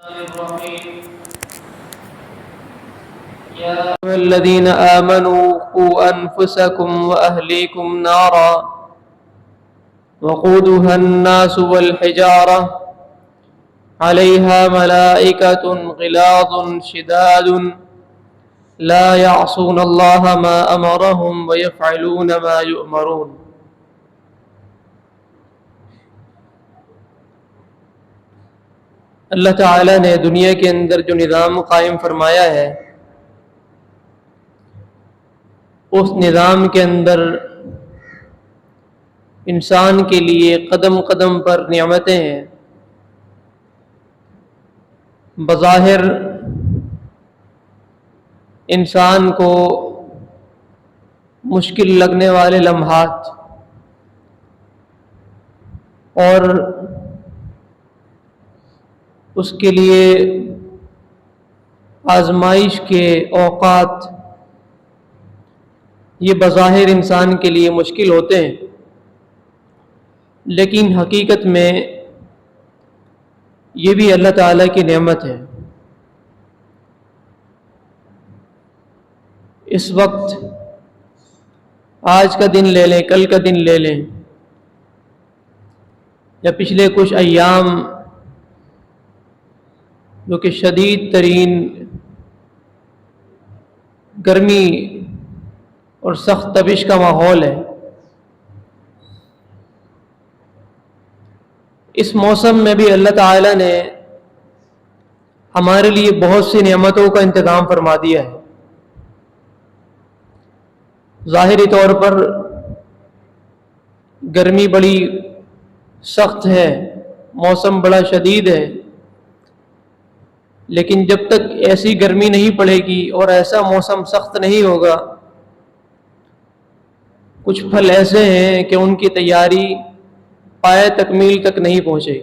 الرحيم يا أيها الذين آمنوا قوا أنفسكم وأهليكم نارا وقودها الناس والحجارة عليها ملائكة غلاظ شداد لا يعصون الله ما أمرهم ويفعلون ما يؤمرون۔ اللہ تعالیٰ نے دنیا کے اندر جو نظام قائم فرمایا ہے، اس نظام کے اندر انسان کے لیے قدم قدم پر نعمتیں ہیں۔ بظاہر انسان کو مشکل لگنے والے لمحات اور اس کے لیے آزمائش کے اوقات یہ بظاہر انسان کے لیے مشکل ہوتے ہیں، لیکن حقیقت میں یہ بھی اللہ تعالیٰ کی نعمت ہے۔ اس وقت آج کا دن لے لیں، کل کا دن لے لیں، یا پچھلے کچھ ایام جو کہ شدید ترین گرمی اور سخت تپش کا ماحول ہے، اس موسم میں بھی اللہ تعالیٰ نے ہمارے لیے بہت سی نعمتوں کا انتظام فرما دیا ہے۔ ظاہری طور پر گرمی بڑی سخت ہے، موسم بڑا شدید ہے، لیکن جب تک ایسی گرمی نہیں پڑے گی اور ایسا موسم سخت نہیں ہوگا، کچھ پھل ایسے ہیں کہ ان کی تیاری پائے تکمیل تک نہیں پہنچے۔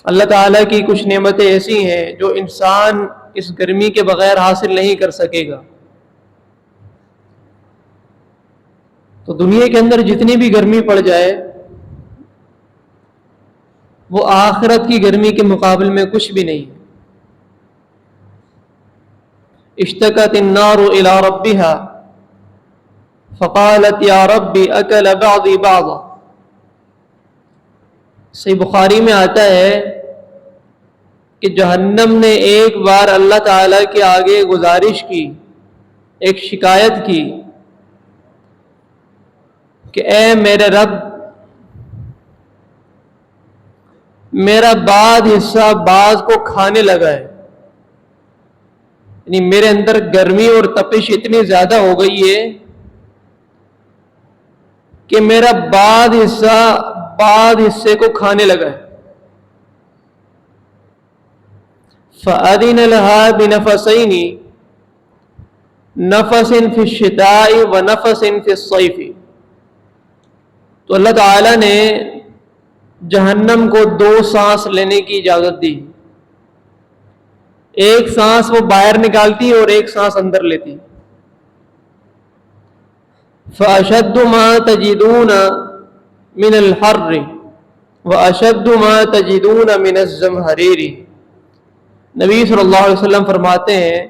اللہ تعالیٰ کی کچھ نعمتیں ایسی ہیں جو انسان اس گرمی کے بغیر حاصل نہیں کر سکے گا۔ تو دنیا کے اندر جتنی بھی گرمی پڑ جائے، وہ آخرت کی گرمی کے مقابل میں کچھ بھی نہیں۔ اشتکت النار الى ربها فقالت یا رب اکل بعضی بعضا۔ صحیح بخاری میں آتا ہے کہ جہنم نے ایک بار اللہ تعالیٰ کے آگے گزارش کی، ایک شکایت کی کہ اے میرے رب، میرا بعض حصہ بعض کو کھانے لگا ہے، یعنی میرے اندر گرمی اور تپش اتنی زیادہ ہو گئی ہے کہ میرا بعض حصہ بعض حصے کو کھانے لگا ہے۔ فَأَذِنَ لَهَا بِنَفَسَيْنِ نَفَسٍ فِي الشِّتَاءِ وَنَفَسٍ فِي الصَّيْفِ۔ تو اللہ تعالیٰ نے جہنم کو دو سانس لینے کی اجازت دی، ایک سانس وہ باہر نکالتی اور ایک سانس اندر لیتی۔ فَأَشَدُّ مَا تَجِدُونَ مِنَ الْحَرِّ وَأَشَدُّ مَا تَجِدُونَ مِنَ الزَّمْهَرِيرِ۔ نبی صلی اللہ علیہ وسلم فرماتے ہیں،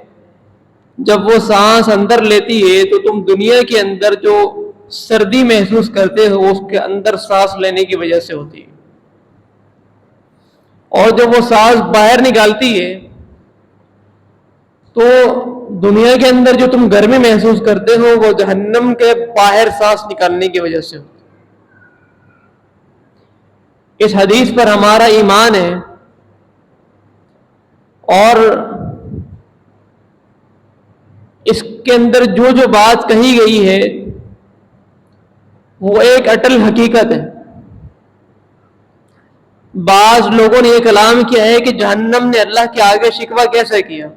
جب وہ سانس اندر لیتی ہے تو تم دنیا کے اندر جو سردی محسوس کرتے ہو اس کے اندر سانس لینے کی وجہ سے ہوتی ہے، اور جب وہ سانس باہر نکالتی ہے تو دنیا کے اندر جو تم گرمی محسوس کرتے ہو وہ جہنم کے باہر سانس نکالنے کی وجہ سے ہوتی ہے۔ اس حدیث پر ہمارا ایمان ہے، اور اس کے اندر جو جو بات کہی گئی ہے وہ ایک اٹل حقیقت ہے۔ بعض لوگوں نے یہ کلام کیا ہے کہ جہنم نے اللہ کے آگے شکوہ کیسے کیا؟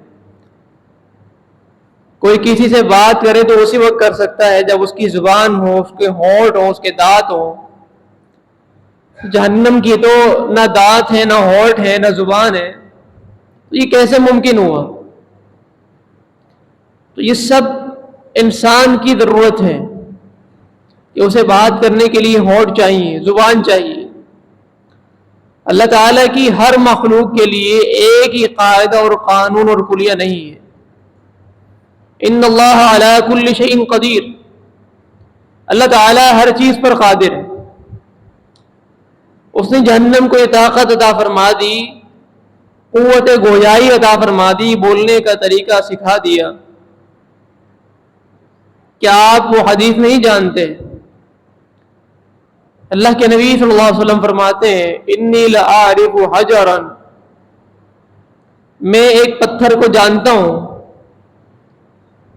کوئی کسی سے بات کرے تو اسی وقت کر سکتا ہے جب اس کی زبان ہو، اس کے ہونٹ ہو، اس کے دانت ہو۔ جہنم کی تو نہ دانت ہے، نہ ہونٹ ہے، نہ زبان ہے، تو یہ کیسے ممکن ہوا؟ تو یہ سب انسان کی ضرورت ہے کہ اسے بات کرنے کے لیے ہونٹ چاہیے، زبان چاہیے، اللہ تعالیٰ کی ہر مخلوق کے لیے ایک ہی قاعدہ اور قانون اور کلیہ نہیں ہے. ان اللہ علی کل شیء قدیر، اللہ تعالیٰ ہر چیز پر قادر ہے. اس نے جہنم کو یہ طاقت عطا فرما دی، قوت گویائی عطا فرما دی، بولنے کا طریقہ سکھا دیا. کیا آپ وہ حدیث نہیں جانتے؟ اللہ کے نبی صلی اللہ علیہ وسلم فرماتے ہیں انی لأعرف حجرا، میں ایک پتھر کو جانتا ہوں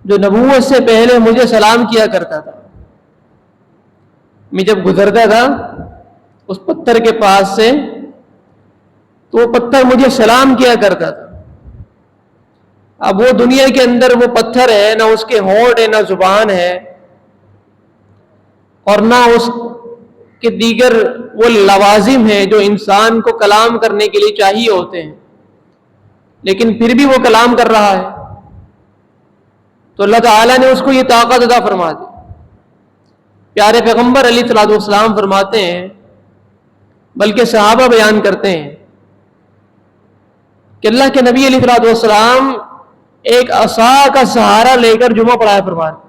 جو نبوت سے پہلے مجھے سلام کیا کرتا تھا. میں جب گزرتا تھا اس پتھر کے پاس سے تو وہ پتھر مجھے سلام کیا کرتا تھا. اب وہ دنیا کے اندر وہ پتھر ہے، نہ اس کے ہونٹ ہے، نہ زبان ہے، اور نہ اس کے دیگر وہ لوازم ہیں جو انسان کو کلام کرنے کے لیے چاہیے ہوتے ہیں، لیکن پھر بھی وہ کلام کر رہا ہے. تو اللہ تعالیٰ نے اس کو یہ طاقت عطا فرما دی. پیارے پیغمبر علیہ الصلوۃ والسلام فرماتے ہیں، بلکہ صحابہ بیان کرتے ہیں کہ اللہ کے نبی علیہ الصلوۃ والسلام ایک عصا کا سہارا لے کر جمعہ پڑھایا فرماتے،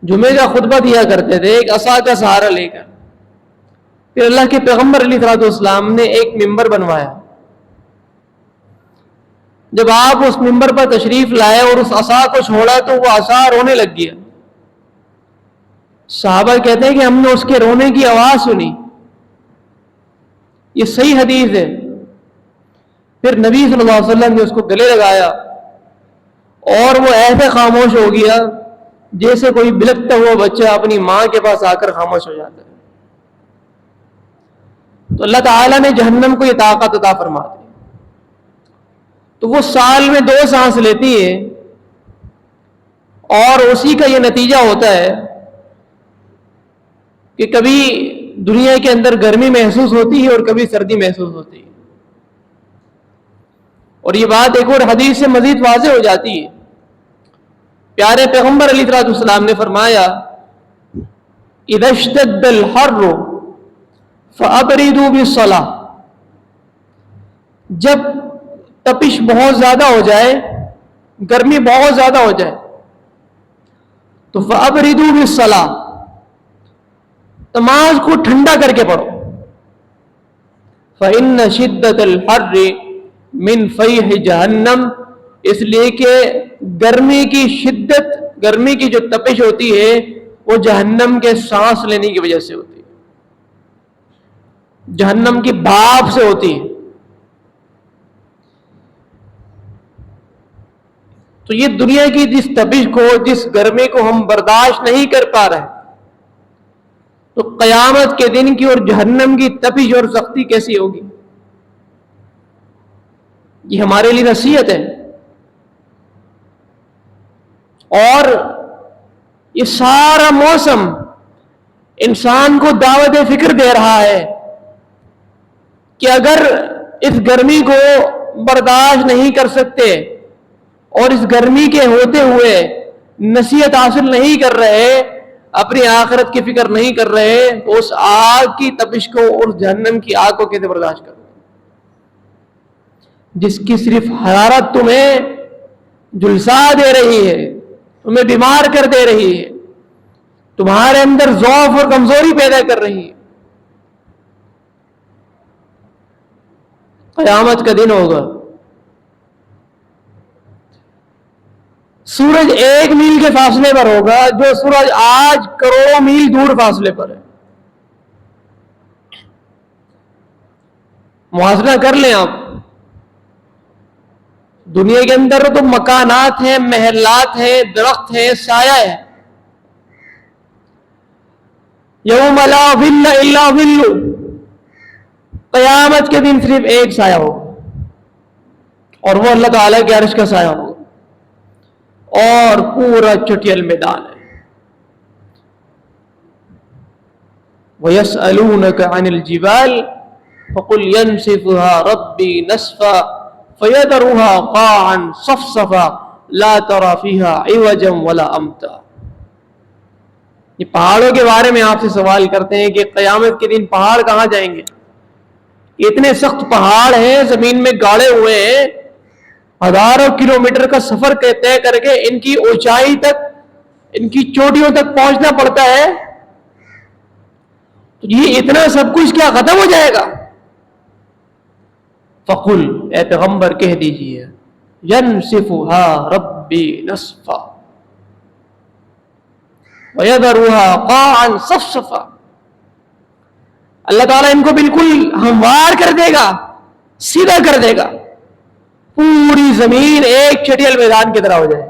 جمعے کا خطبہ دیا کرتے تھے ایک عصا کا سہارا لے کر. پھر اللہ کے پیغمبر علیہ الصلوۃ والسلام نے ایک ممبر بنوایا. جب آپ اس ممبر پر تشریف لائے اور اس عصا کو چھوڑا تو وہ عصا رونے لگ گیا. صحابہ کہتے ہیں کہ ہم نے اس کے رونے کی آواز سنی. یہ صحیح حدیث ہے. پھر نبی صلی اللہ علیہ وسلم نے اس کو گلے لگایا اور وہ ایسے خاموش ہو گیا جیسے کوئی بلکتا ہوا بچہ اپنی ماں کے پاس آ کر خاموش ہو جاتا ہے. تو اللہ تعالیٰ نے جہنم کو یہ طاقت عطا فرما دی. تو وہ سال میں 2 سانس لیتی ہے اور اسی کا یہ نتیجہ ہوتا ہے کہ کبھی دنیا کے اندر گرمی محسوس ہوتی ہے اور کبھی سردی محسوس ہوتی ہے. اور یہ بات ایک اور حدیث سے مزید واضح ہو جاتی ہے. پیارے پیغمبر علیہ الصلوۃ والسلام نے فرمایا اذا اشتد الحر فابردوا بالصلاۃ، جب تپش بہت زیادہ ہو جائے، گرمی بہت زیادہ ہو جائے تو فابردوا بالصلاۃ، نماز کو ٹھنڈا کر کے پڑھو. فإن شدت الحر من فیح جہنم، اس لیے کہ گرمی کی شدت، گرمی کی جو تپش ہوتی ہے وہ جہنم کے سانس لینے کی وجہ سے ہوتی ہے، جہنم کی بھاپ سے ہوتی ہے. تو یہ دنیا کی جس تپش کو، جس گرمی کو ہم برداشت نہیں کر پا رہے، تو قیامت کے دن کی اور جہنم کی تپش اور سختی کیسی ہوگی؟ یہ ہمارے لیے نصیحت ہے. اور یہ سارا موسم انسان کو دعوت فکر دے رہا ہے کہ اگر اس گرمی کو برداشت نہیں کر سکتے اور اس گرمی کے ہوتے ہوئے نصیحت حاصل نہیں کر رہے، اپنی آخرت کی فکر نہیں کر رہے، تو اس آگ کی تپش کو اور جہنم کی آگ کو کیسے برداشت کرو، جس کی صرف حرارت تمہیں جھلسا دے رہی ہے، تمہیں بیمار کر دے رہی ہے، تمہارے اندر ضعف اور کمزوری پیدا کر رہی ہے. قیامت کا دن ہوگا، سورج 1 میل کے فاصلے پر ہوگا جو سورج آج کروڑوں میل دور فاصلے پر ہے. موازنہ کر لیں آپ، دنیا کے اندر تو مکانات ہیں، محلات ہیں، درخت ہیں، سایہ ہے. یوم لا ظل الا ظل، قیامت کے دن صرف ایک سایہ ہوگا اور وہ اللہ تعالیٰ کے عرش کا سایہ ہوگا، اور پورا چٹیل میدان ہے. وَيَسْأَلُونَكَ عَنِ الْجِبَالِ فَقُلْ يَنْسِفُهَا رَبِّي نَسْفًا فَيَذَرُهَا قَاعًا صَفْصَفًا لَا تَرَى فِيهَا عِوَجًا وَلَا أَمْتًا. یہ پہاڑوں کے بارے میں آپ سے سوال کرتے ہیں کہ قیامت کے دن پہاڑ کہاں جائیں گے؟ اتنے سخت پہاڑ ہیں زمین میں گاڑے ہوئے ہیں, ہزاروں کلومیٹر کا سفر طے کر کے ان کی اونچائی تک, ان کی چوٹیوں تک پہنچنا پڑتا ہے, تو یہ اتنا سب کچھ کیا ختم ہو جائے گا؟ فقل, اے پیغمبر کہہ دیجئے, ينسفها ربی نسفا ويذرها قاعا صفصفا, اللہ تعالیٰ ان کو بالکل ہموار کر دے گا, سیدھا کر دے گا, پوری زمین ایک چٹیل میدان کی طرح ہو جائے,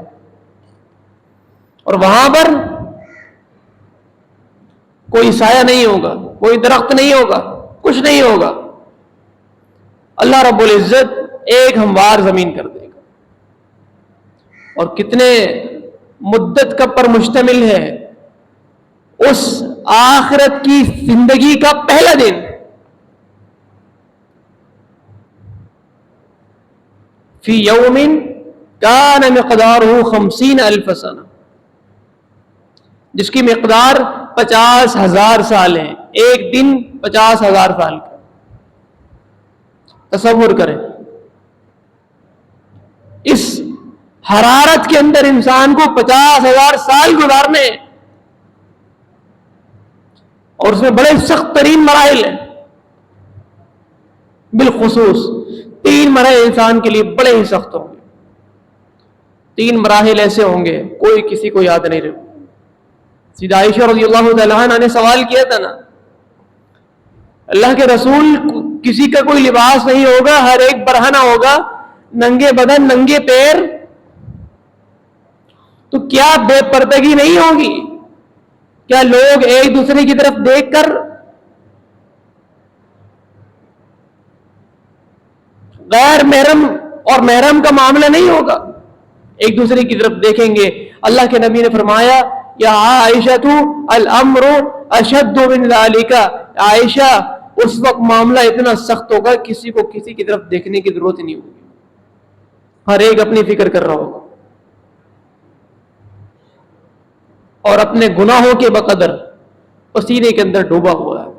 اور وہاں پر کوئی سایہ نہیں ہوگا, کوئی درخت نہیں ہوگا, کچھ نہیں ہوگا. اللہ رب العزت ایک ہموار زمین کر دے گا. اور کتنے مدت کا پر مشتمل ہے اس آخرت کی زندگی کا پہلا دن. فی یوم کان مقدارہ 50,000 سنہ, جس کی مقدار 50,000 سال ہے. ایک دن 50,000 سال کا. تصور کریں اس حرارت کے اندر انسان کو 50,000 سال گزارنے, اور اس میں بڑے سخت ترین مراحل ہیں. بالخصوص 3 مراحل انسان کے لیے بڑے ہی سخت ہوں گے. 3 مراحل ایسے ہوں گے کوئی کسی کو یاد نہیں رہے. سیدہ عائشہ رضی اللہ تعالیٰ عنہ نے سوال کیا تھا نا, اللہ کے رسول, کسی کا کوئی لباس نہیں ہوگا, ہر ایک برہنہ ہوگا, ننگے بدن ننگے پیر, تو کیا بے پردگی نہیں ہوگی؟ کیا لوگ ایک دوسرے کی طرف دیکھ کر غیر محرم اور محرم کا معاملہ نہیں ہوگا, ایک دوسرے کی طرف دیکھیں گے. اللہ کے نبی نے فرمایا, یا عائشہ تو الامر اشد من ذالک, عائشہ اس وقت معاملہ اتنا سخت ہوگا کسی کو کسی کی طرف دیکھنے کی ضرورت ہی نہیں ہوگی, ہر ایک اپنی فکر کر رہا ہوگا اور اپنے گناہوں کے بقدر پسینے کے اندر ڈوبا ہوا ہے.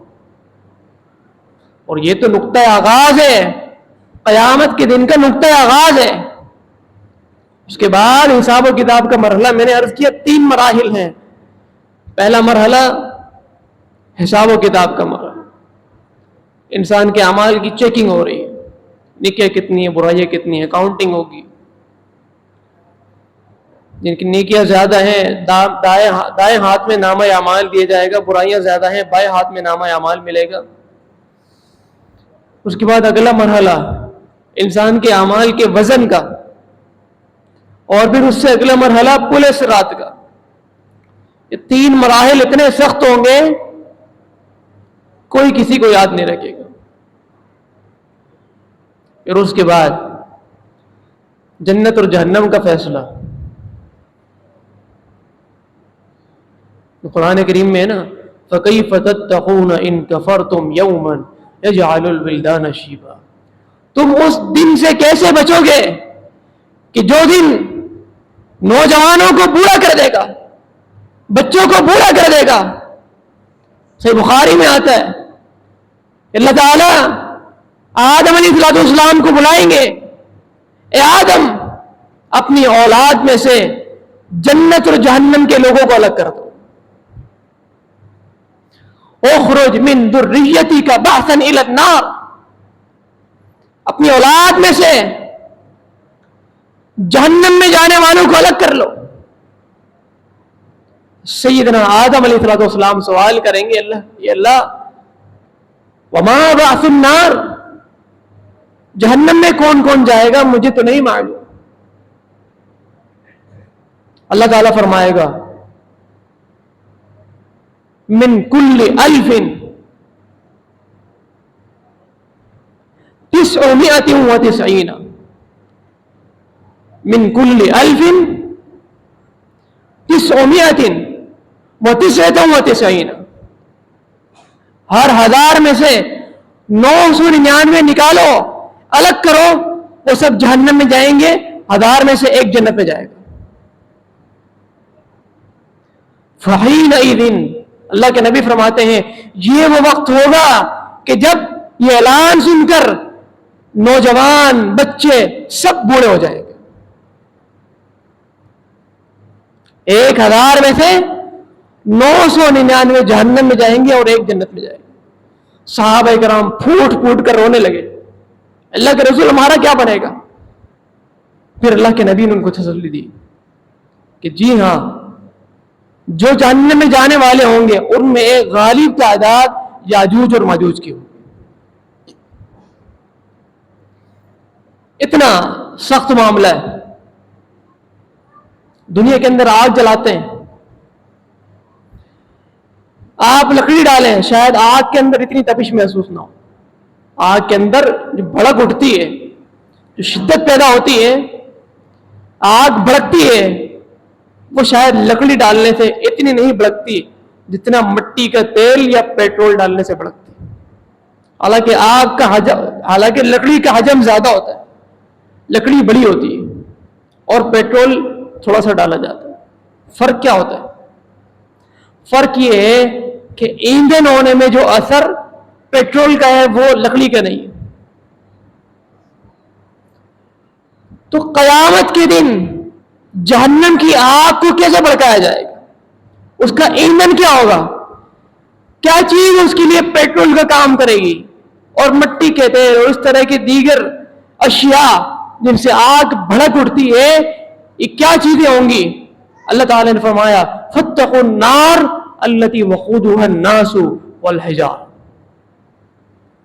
اور یہ تو نقطہ آغاز ہے, قیامت کے دن کا نقطہ آغاز ہے. اس کے بعد حساب و کتاب کا مرحلہ, میں نے عرض کیا 3 مراحل ہیں. پہلا مرحلہ حساب و کتاب کا مرحلہ, انسان کے اعمال کی چیکنگ ہو رہی ہے, نیکیاں کتنی ہیں, برائیاں کتنی ہیں, کاؤنٹنگ ہوگی. جن کی نیکیاں زیادہ ہیں دائیں ہاتھ میں نامہ اعمال دیا جائے گا, برائیاں زیادہ ہیں بائیں ہاتھ میں نامہ اعمال ملے گا. اس کے بعد اگلا مرحلہ انسان کے اعمال کے وزن کا, اور پھر اس سے اگلا مرحلہ پل صراط کا. یہ 3 مراحل اتنے سخت ہوں گے کوئی کسی کو یاد نہیں رکھے گا. پھر اس کے بعد جنت اور جہنم کا فیصلہ. قرآن کریم میں ہے نا, فَكَيْفَ تَتَّقُونَ إِن كَفَرْتُمْ يَوْمًا يَجْعَلُ الْوِلْدَانَ شِيبًا, تم اس دن سے کیسے بچو گے کہ جو دن نوجوانوں کو بوڑھا کر دے گا, بچوں کو بوڑھا کر دے گا. صحیح بخاری میں آتا ہے اللہ تعالیٰ آدم علیہ السلام کو بلائیں گے, اے آدم اپنی اولاد میں سے جنت اور جہنم کے لوگوں کو الگ کر دو. اخرج من ذریتی کا بعثا الی النار, اپنی اولاد میں سے جہنم میں جانے والوں کو الگ کر لو. سیدنا آدم علیہ السلام سوال کریں گے, اللہ وما بعث النار, جہنم میں کون کون جائے گا مجھے تو نہیں معلوم. اللہ تعالیٰ فرمائے گا من کل 1999, من کل 1999, ہر 1000 میں سے 999 نکالو, الگ کرو, وہ سب جہنم میں جائیں گے, 1000 میں سے ایک جنت میں جائے گا. فحینئذ, اللہ کے نبی فرماتے ہیں یہ وہ وقت ہوگا کہ جب یہ اعلان سن کر نوجوان بچے سب بوڑھے ہو جائیں گے. 1000 میں سے 999 جہنم میں جائیں گے اور 1 جنت میں جائیں گے. صحابہ کرام پھوٹ پھوٹ کر رونے لگے. اللہ کے رسول ہمارا کیا بنے گا؟ پھر اللہ کے نبی نے ان کو تسلی دی کہ جی ہاں، جو جہنم میں جانے والے ہوں گے ان میں ایک غالب تعداد یاجوج اور ماجوج کی ہوگی. اتنا سخت معاملہ ہے. دنیا کے اندر آگ جلاتے ہیں، آپ لکڑی ڈالیں، شاید آگ کے اندر اتنی تپش محسوس نہ ہو. آگ کے اندر جو بھڑک اٹھتی ہے، جو شدت پیدا ہوتی ہے، آگ بھڑکتی ہے، وہ شاید لکڑی ڈالنے سے اتنی نہیں بھڑکتی جتنا مٹی کا تیل یا پیٹرول ڈالنے سے بھڑکتی. حالانکہ لکڑی کا حجم زیادہ ہوتا ہے، لکڑی بڑی ہوتی ہے اور پیٹرول تھوڑا سا ڈالا جاتا ہے. فرق کیا ہوتا ہے؟ فرق یہ ہے کہ ایندھن ہونے میں جو اثر پیٹرول کا ہے وہ لکڑی کا نہیں ہے. تو قیامت کے دن جہنم کی آگ کو کیسے بھڑکایا جائے گا؟ اس کا ایندھن کیا ہوگا؟ کیا چیز اس کے لیے پیٹرول کا کام کرے گی اور مٹی کے تیل اور اس طرح کی دیگر اشیاء جن سے آگ بھڑک اٹھتی ہے، یہ کیا چیزیں ہوں گی؟ اللہ تعالی نے فرمایا فاتقوا النار التي وقودها الناس والحجار.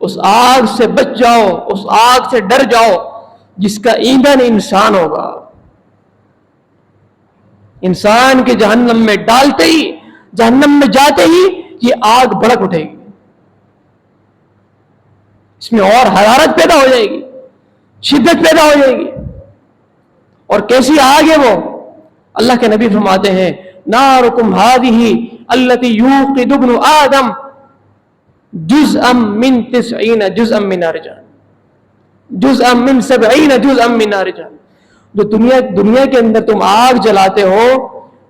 اس آگ سے بچ جاؤ، اس آگ سے ڈر جاؤ جس کا ایندھن انسان ہوگا. انسان کے جہنم میں ڈالتے ہی، جہنم میں جاتے ہی یہ آگ بھڑک اٹھے گی. اس میں اور حرارت پیدا ہو جائے گی، شدت پیدا ہو جائے گی. اور کیسی آگ ہے وہ؟ اللہ کے نبی فرماتے ہیں نارکم ہذہ التی یوقد ابن آدم جزءا من 90 جزءا من نار جہنم جزءا من 70 جزءا من نار جہنم. جو دنیا کے اندر تم آگ جلاتے ہو،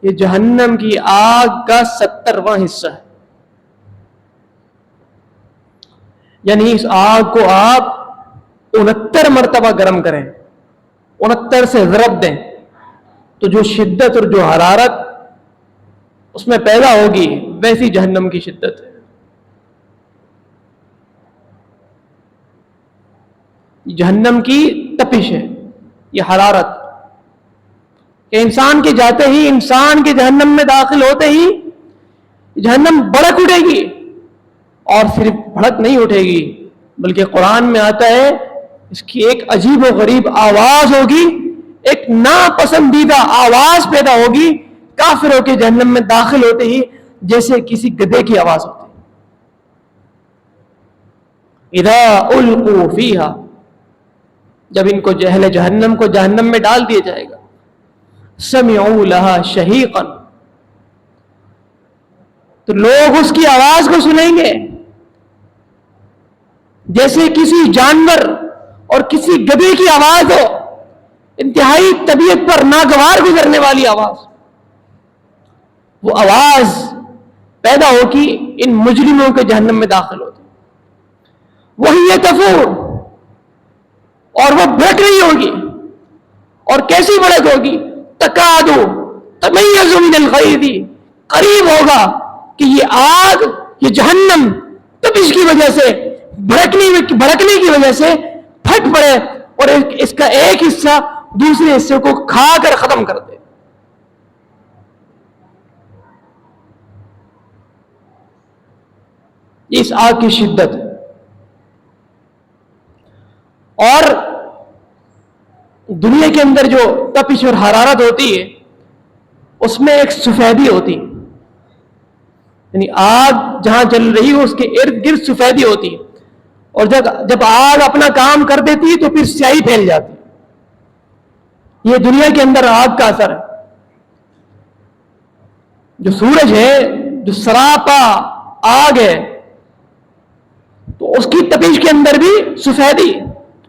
یہ جہنم کی آگ کا 70واں حصہ ہے. یعنی اس آگ کو آپ 69 مرتبہ گرم کریں، 69 سے ضرب دیں تو جو شدت اور جو حرارت اس میں پیدا ہوگی ویسی جہنم کی شدت ہے. جہنم کی تپش ہے یہ حرارت کہ انسان کے جاتے ہی، انسان کے جہنم میں داخل ہوتے ہی جہنم بھڑک اٹھے گی. اور صرف بھڑک نہیں اٹھے گی بلکہ قرآن میں آتا ہے اس کی ایک عجیب و غریب آواز ہوگی، ایک ناپسندیدہ آواز پیدا ہوگی کافروں کے جہنم میں داخل ہوتے ہی، جیسے کسی گدھے کی آواز ہوتی. اذا القوا فیہا، جب ان کو اہل جہنم کو جہنم میں ڈال دیا جائے گا، سمعوا لها شہیقا، تو لوگ اس کی آواز کو سنیں گے جیسے کسی جانور اور کسی گدھے کی آواز ہو، انتہائی طبیعت پر ناگوار گزرنے والی آواز. وہ آواز پیدا ہو کہ ان مجرموں کے جہنم میں داخل ہوتے، وہی تفور، اور وہ بھڑک رہی ہوگی. اور کیسی بھڑک ہوگی؟ تکادو تمیز من الغیظ، قریب ہوگا کہ یہ آگ، یہ جہنم تپش کی وجہ سے، بھڑکنے کی وجہ سے پھٹ پڑے اور اس کا ایک حصہ دوسرے حصے کو کھا کر ختم کر دے. اس آگ کی شدت ہے. اور دنیا کے اندر جو تپش اور حرارت ہوتی ہے اس میں ایک سفیدی ہوتی، یعنی آگ جہاں جل رہی ہو اس کے ارد گرد سفیدی ہوتی، اور جب آگ اپنا کام کر دیتی تو پھر سیاہی پھیل جاتی. یہ دنیا کے اندر آگ کا اثر ہے. جو سورج ہے، جو سراپا آگ ہے، تو اس کی تپش کے اندر بھی سفیدی،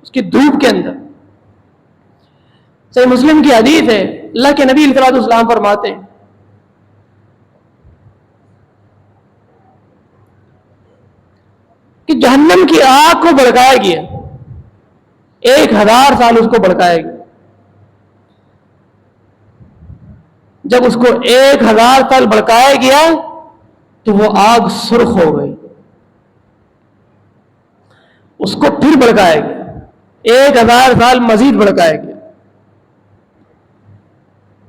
اس کی دھوپ کے اندر. صحیح مسلم کی حدیث ہے، اللہ کے نبی علیہ السلام فرماتے ہیں کہ جہنم کی آگ کو بھڑکایا گیا، 1000 سال اس کو بھڑکایا گیا. جب اس کو 1000 سال بھڑکایا گیا تو وہ آگ سرخ ہو گئی. اس کو پھر بھڑکایا گیا، 1000 سال مزید بھڑکایا گیا.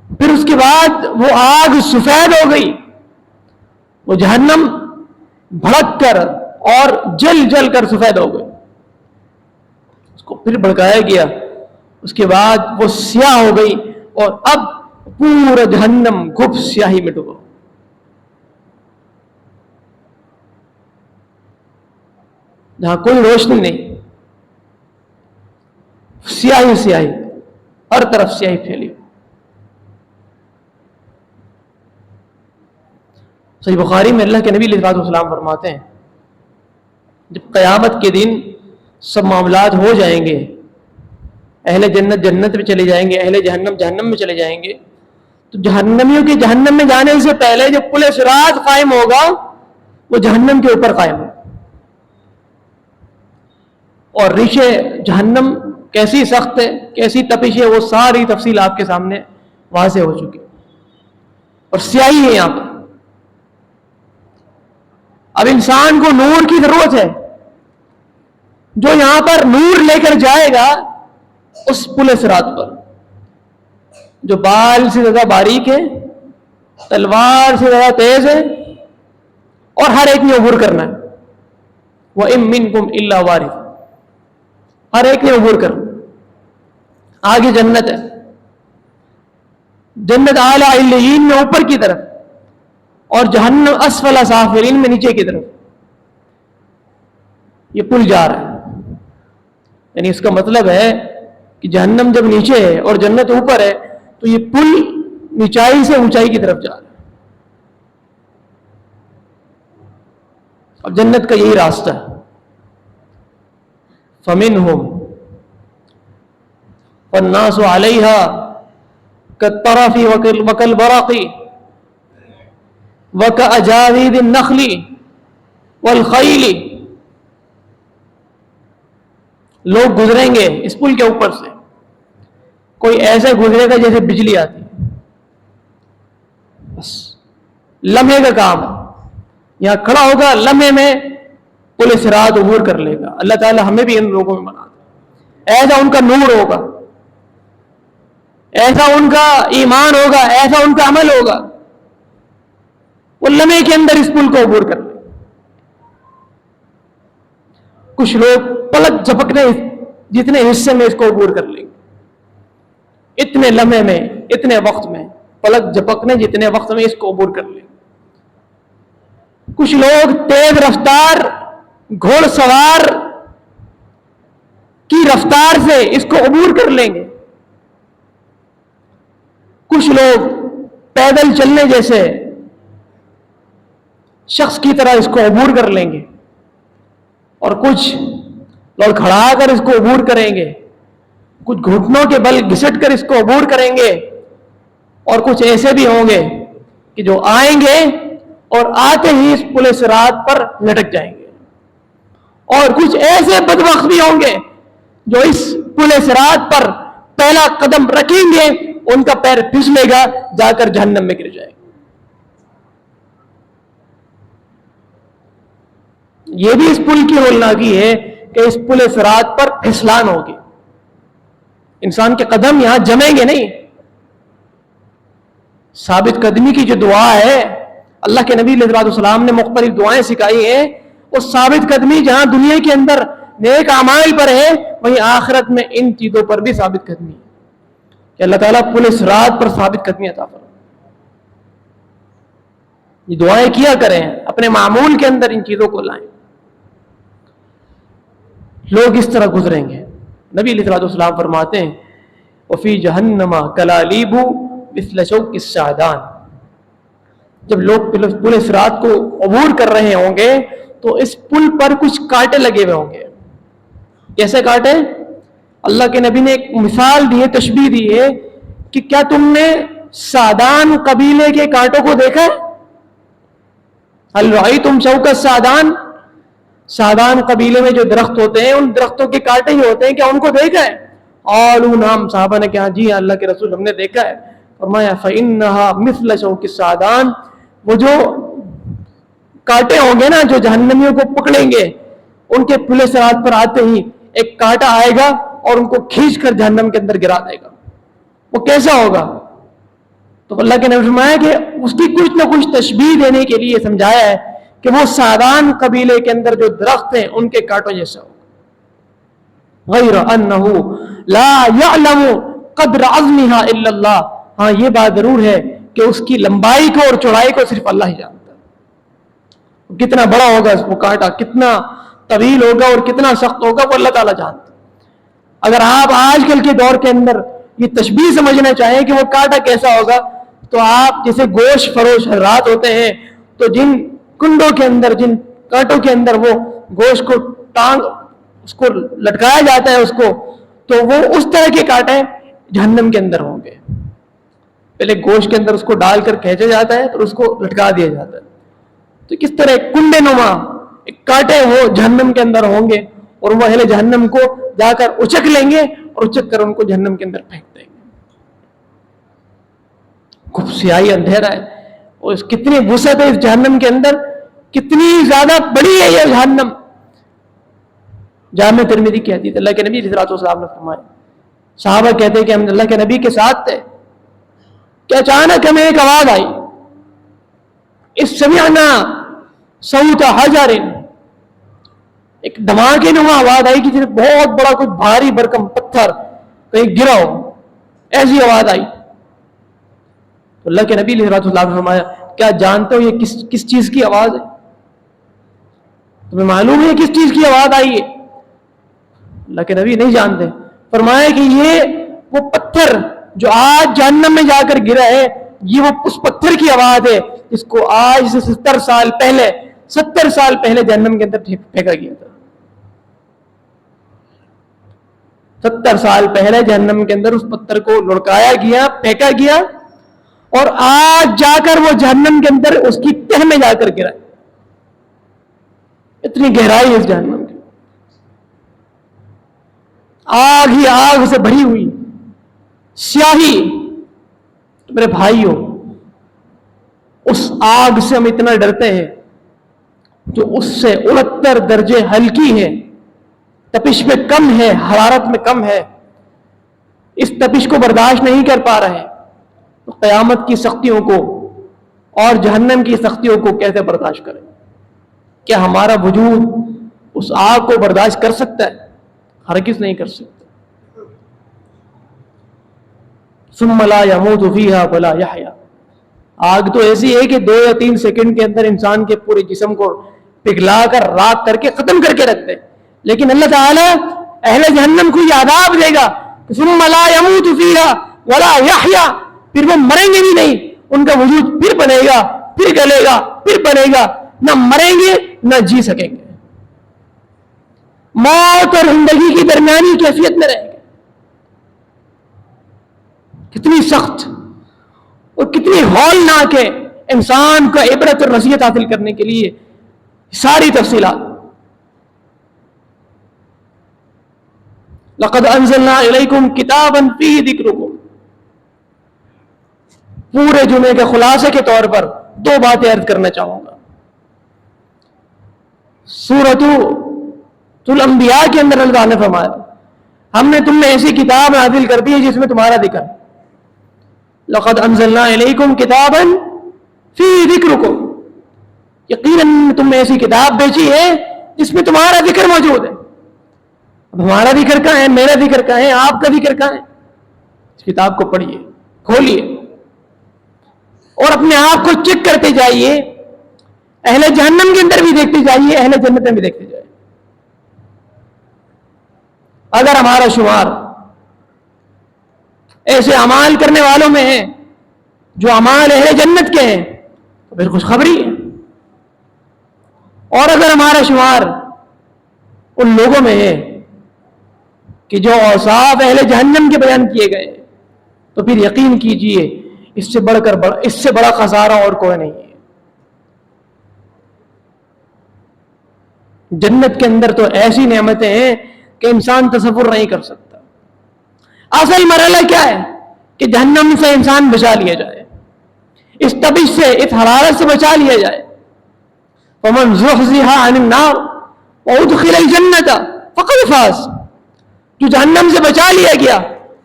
پھر اس کے بعد وہ آگ سفید ہو گئی. وہ جہنم بھڑک کر اور جل جل کر سفید ہو گئی. اس کو پھر بھڑکایا گیا، اس کے بعد وہ سیاہ ہو گئی، اور اب پورا جہنم گھپ سیاہی میں ڈوبا. جہاں کوئی روشنی نہیں، سیاہی سیاہی، ہر طرف سیاہی پھیلی. صحیح بخاری میں اللہ کے نبی علیہ السلام فرماتے ہیں جب قیامت کے دن سب معاملات ہو جائیں گے، اہل جنت جنت میں چلے جائیں گے، اہل جہنم جہنم میں چلے جائیں گے، تو جہنمیوں کے جہنم میں جانے سے پہلے جو پل صراط قائم ہوگا وہ جہنم کے اوپر قائم ہوگا. اور ریشے جہنم کیسی سخت ہے، کیسی تپش ہے، وہ ساری تفصیل آپ کے سامنے واضح ہو چکی. اور سیاہی ہے یہاں پر. اب انسان کو نور کی ضرورت ہے، جو یہاں پر نور لے کر جائے گا اس پل صراط پر، جو بال سے زیادہ باریک ہے، تلوار سے زیادہ تیز ہے، اور ہر ایک نے عبور کرنا ہے. وَإِن مِّنكُمْ إِلَّا وَارِدُهَا، ہر ایک نے عبور کرنا. آگے جنت ہے، جنت اعلیٰ علیین میں اوپر کی طرف، اور جہنم اسفل سافلین میں نیچے کی طرف. یہ پل جا رہا ہے، یعنی اس کا مطلب ہے کہ جہنم جب نیچے ہے اور جنت اوپر ہے تو یہ پل نیچائی سے اونچائی کی طرف جا رہا ہے. اب جنت کا یہی راستہ ہے. فَمِنْهُمْ وَالنَّاسُ عَلَيْهَا كَالطَّرَفِ وَكَالْبَرَقِ وَكَأَجَاوِيدِ النَّخْلِ وَالْخَيْلِ. لوگ گزریں گے اس پل کے اوپر سے، کوئی ایسے گزرے گا جیسے بجلی آتی ہے، بس لمحے کا کام ہے. یہاں کھڑا ہوگا، لمحے میں پل صراط عبور کر لے گا. اللہ تعالی ہمیں بھی ان لوگوں میں بنا دے. ایسا ان کا نور ہوگا، ایسا ان کا ایمان ہوگا، ایسا ان کا عمل ہوگا، وہ لمحے کے اندر اس پل کو عبور کر لے. کچھ لوگ پلک جھپکنے جتنے حصے میں اس کو عبور کر لیں گے، اتنے لمحے میں، اتنے وقت میں، پلک جھپکنے جتنے وقت میں اس کو عبور کر لیں گے. کچھ لوگ تیز رفتار گھوڑ سوار کی رفتار سے اس کو عبور کر لیں گے. کچھ لوگ پیدل چلنے جیسے شخص کی طرح اس کو عبور کر لیں گے، اور کچھ لوگ کھڑا کر اس کو عبور کریں گے، کچھ گھٹنوں کے بل گھسٹ کر اس کو عبور کریں گے، اور کچھ ایسے بھی ہوں گے کہ جو آئیں گے اور آتے ہی اس پل صراط پر لٹک جائیں گے، اور کچھ ایسے بدبخت بھی ہوں گے جو اس پل صراط پر پہلا قدم رکھیں گے ان کا پیر پھسلے گا، جا کر جہنم میں گر جائے گا. یہ بھی اس پل کی ہولناکی ہے کہ اس پل صراط پر پھسلان ہوگی. انسان کے قدم یہاں جمیں گے نہیں. ثابت قدمی کی جو دعا ہے، اللہ کے نبی علیہ السلام نے مختلف دعائیں سکھائی ہیں. وہ ثابت قدمی جہاں دنیا کے اندر نیک اعمال پر ہے، وہیں آخرت میں ان چیزوں پر بھی ثابت قدمی ہے کہ اللہ تعالیٰ پل صراط پر ثابت قدمی عطا فرمائے. یہ دعائیں کیا کریں، اپنے معمول کے اندر ان چیزوں کو لائیں. لوگ اس طرح گزریں گے. نبی علیہ السلام فرماتے ہیں وفی جہنم کلالیب مثل شوک السعدان. جب لوگ پل صراط کو عبور کر رہے ہوں گے تو اس پل پر کچھ کانٹے لگے ہوئے ہوں گے. کیسے کانٹے؟ اللہ کے نبی نے ایک مثال دی ہے، تشبیہ دی ہے کہ کیا تم نے سعدان قبیلے کے کانٹوں کو دیکھا ہے؟ هل رأيتم شوک السعدان؟ سادان قبیلے میں جو درخت ہوتے ہیں ان درختوں کے کانٹے ہی ہوتے ہیں، کیا ان کو دیکھا ہے؟ قالوا نعم، صحابہ نے کہا جی اللہ کے رسول ہم نے دیکھا ہے۔ فرمایا فإنها مثل شوك السادان، وہ جو کانٹے ہوں گے نا جو جہنمیوں کو پکڑیں گے، ان کے پلے صراط پر آتے ہی ایک کانٹا آئے گا اور ان کو کھینچ کر جہنم کے اندر گرا دے گا۔ وہ کیسا ہوگا؟ تو اللہ کے نبی فرمایا کہ اس کی کچھ نہ کچھ تشبیہ دینے کے لیے سمجھایا ہے کہ وہ سادان قبیلے کے اندر جو درخت ہیں ان کے کانٹوں جیسا ہوگا۔ غیر انہ لا یعلم قدر عظمها الا اللہ، ہاں یہ بات ضرور ہے کہ اس کی لمبائی کو اور چوڑائی کو صرف اللہ ہی جانتا ہے، کتنا بڑا ہوگا وہ کانٹا، کتنا طویل ہوگا اور کتنا سخت ہوگا وہ اللہ تعالیٰ جانتا ہے۔ اگر آپ آج کل کے دور کے اندر یہ تشبیہ سمجھنا چاہیں کہ وہ کانٹا کیسا ہوگا تو آپ جیسے گوشت فروش حضرات ہوتے ہیں تو جن کنڈوں کے اندر، جن کانٹوں کے اندر وہ گوشت کو اس کو لٹکایا جاتا ہے اس کو، تو وہ اس طرح کے کانٹے جہنم کے اندر ہوں گے۔ پہلے گوشت کے اندر اس کو ڈال کر کھینچا جاتا ہے پھر اس کو لٹکا دیا جاتا ہے، تو کس طرح کنڈے نما کانٹے ہو جہنم کے اندر ہوں گے اور وہ اہل جہنم کو جا کر اچک لیں گے اور اچک کر ان کو جہنم کے اندر پھینک دیں گے۔ خوب سیاہی اندھیرا ہے اور کتنی وسعت ہے اس جہنم کے اندر، کتنی زیادہ بڑی ہے یہ جہنم۔ جامع ترمذی کی حدیث، اللہ کے نبی علیہ الصلوۃ والسلام نے فرمایا، صحابہ کہتے ہیں کہ ہم اللہ کے نبی کے ساتھ تھے کہ اچانک ہمیں ایک آواز آئی، اس سمعنا صوت حجر، ایک دھماکے نما آواز آئی کہ جیسے بہت بڑا کوئی بھاری بھرکم پتھر کہیں گرا ہو، ایسی آواز آئی۔ تو اللہ کے نبی علیہ الصلوۃ والسلام نے فرمایا کیا جانتے ہو یہ کس چیز کی آواز ہے؟ تمہیں معلوم ہے کس چیز کی آواز آئی ہے؟ اللہ کے نبی نہیں جانتے۔ فرمایا کہ یہ وہ پتھر جو آج جہنم میں جا کر گرا ہے، یہ وہ اس پتھر کی آواز ہے جس کو آج سے 70 سال پہلے جہنم کے اندر پھینکا گیا تھا۔ 70 سال پہلے جہنم کے اندر اس پتھر کو لڑکایا گیا، پھینکا گیا اور آج جا کر وہ جہنم کے اندر اس کی تہ میں جا کر گرا۔ اتنی گہرائی ہے اس جہنم کی، آگ ہی آگ سے بھری ہوئی سیاہی۔ میرے بھائیوں، اس آگ سے ہم اتنا ڈرتے ہیں جو اس سے 69 درجے ہلکی ہے، تپش میں کم ہے، حرارت میں کم ہے، اس تپش کو برداشت نہیں کر پا رہے، تو قیامت کی سختیوں کو اور جہنم کی سختیوں کو کیسے برداشت کریں؟ کیا ہمارا وجود اس آگ کو برداشت کر سکتا ہے؟ ہرگز نہیں کر سکتا۔ ثم لا يموت فيها ولا يحيا، آگ تو ایسی ہے کہ 2 یا 3 سیکنڈ کے اندر انسان کے پورے جسم کو پگھلا کر راکھ کر کے ختم کر کے رکھتے، لیکن اللہ تعالیٰ اہل جہنم کو یہ عذاب دے گا ثم لا يموت فيها ولا يحيا، پھر وہ مریں گے بھی نہیں، ان کا وجود پھر بنے گا، پھر گلے گا، پھر بنے گا، نہ مریں گے نہ جی سکیں گے، موت اور زندگی کی درمیانی کیفیت میں رہیں گے۔ کتنی سخت اور کتنی ہولناک ہے، انسان کو عبرت اور نصیحت حاصل کرنے کے لیے ساری تفصیلات۔ لقد انزلنا الیکم کتابا فیہ ذکرکم، پورے جمعے کے خلاصے کے طور پر 2 باتیں عرض کرنا چاہوں گا۔ سورۃ الانبیاء کے اندر اللہ نے فرمایا ہم نے تم میں ایسی کتاب نازل کر دی ہے جس میں تمہارا ذکر، لقد انزلنا الیکم کتابا فی ذکرکم، یقیناً تم میں ایسی کتاب بھیجی ہے جس میں تمہارا ذکر موجود ہے۔ اب ہمارا ذکر کہاں ہے، میرا ذکر کہاں ہے، آپ کا ذکر کہاں ہے؟ اس کتاب کو پڑھیے، کھولیے اور اپنے آپ کو چیک کرتے جائیے، اہل جہنم کے اندر بھی دیکھتے جائیے، اہل جنت میں بھی دیکھتے جائیے۔ اگر ہمارا شمار ایسے اعمال کرنے والوں میں ہے جو اعمال اہل جنت کے ہیں تو پھر خوشخبری ہے، اور اگر ہمارا شمار ان لوگوں میں ہے کہ جو اوصاف اہل جہنم کے بیان کیے گئے تو پھر یقین کیجئے اس سے بڑا خسارہ اور کوئی نہیں ہے۔ جنت کے اندر تو ایسی نعمتیں ہیں کہ انسان تصور نہیں کر سکتا. اصل مرحلہ کیا ہے کہ جہنم سے انسان بچا لیا جائے, اس تبش سے, اس حرارت سے بچا لیا جائے. فمن زحزح عن النار وادخل الجنت فقد فاز. جو جہنم سے بچا لیا گیا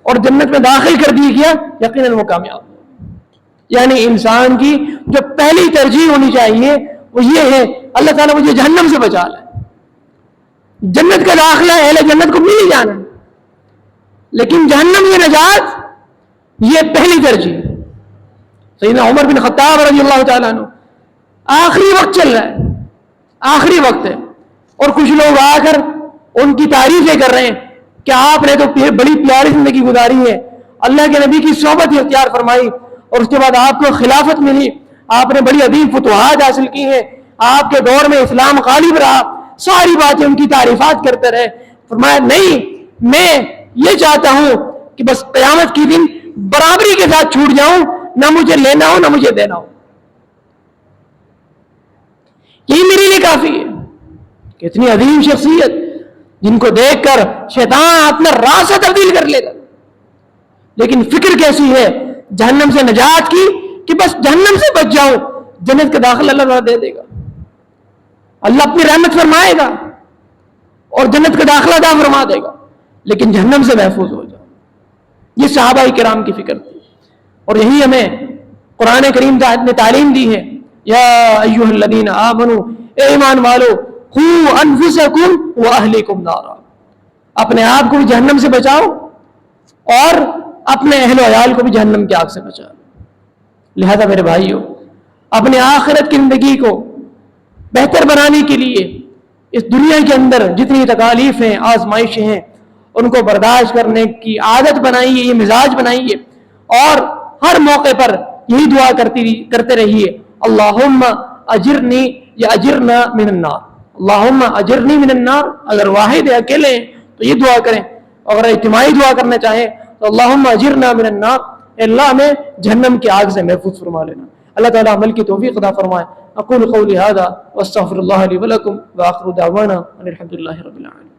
اور جنت میں داخل کر دیا گیا, یقیناً وہ کامیاب. یعنی انسان کی جو پہلی ترجیح ہونی چاہیے وہ یہ ہے, اللہ تعالیٰ مجھے جہنم سے بچا لے. جنت کا داخلہ اہل جنت کو مل ہی جانا, لیکن جہنم سے نجات یہ پہلی ترجیح. سیدنا عمر بن خطاب رضی اللہ تعالیٰ عنہ, آخری وقت چل رہا ہے, آخری وقت ہے, اور کچھ لوگ آ کر ان کی تعریفیں کر رہے ہیں کہ آپ نے تو بڑی پیاری زندگی گزاری ہے, اللہ کے نبی کی صحبت اختیار فرمائی, اور اس کے بعد آپ کو خلافت ملی, آپ نے بڑی عظیم فتوحات حاصل کی ہیں, آپ کے دور میں اسلام غالب رہا. ساری باتیں ان کی تعریفات کرتے رہے. فرمایا نہیں, میں یہ چاہتا ہوں کہ بس قیامت کی دن برابری کے ساتھ چھوٹ جاؤں, نہ مجھے لینا ہو نہ مجھے دینا ہو. یہی میرے لیے کافی ہے. کتنی عظیم شخصیت جن کو دیکھ کر شیطان اپنا راستہ تبدیل کر لے گا, لیکن فکر کیسی ہے جہنم سے نجات کی کہ بس جہنم سے بچ جاؤں, جنت کا داخلہ اللہ تعالیٰ دے دے گا. اللہ اپنی رحمت فرمائے گا اور جنت کا داخلہ عطا فرما دے گا, لیکن جہنم سے محفوظ ہو جاؤ. یہ صحابہ کرام کی فکر تھی, اور یہی ہمیں قرآن کریم نے تعلیم دی ہے. یا ایھا الذین آمنوا, اے ایمان والو, قوا انفسکم واہلیکم نارا, اپنے آپ کو بھی جہنم سے بچاؤ اور اپنے اہل و عیال کو بھی جہنم کی آگ سے بچاؤ. لہذا میرے بھائیو, اپنے آخرت کی زندگی کو بہتر بنانے کے لیے اس دنیا کے اندر جتنی تکالیفیں, آزمائشیں ہیں, ان کو برداشت کرنے کی عادت بنائیے, یہ مزاج بنائیے, اور ہر موقع پر یہی دعا کرتے رہیے, اللہم اجرنی یا اجرنا من النار, اللہم اجرنی من النار. اگر واحد ہے, اکیلے ہیں, تو یہ دعا کریں. اگر اجتماعی دعا کرنا چاہیں تو اللہم اجرنا من النار, اللہ ہمیں جہنم کی آگ سے محفوظ فرما لینا. اللہ تعالیٰ عمل کی توفیق عطا فرمائے. اقول قولی هذا واستغفر الله لي ولكم واخر دعوانا ان الحمد لله رب العالمين.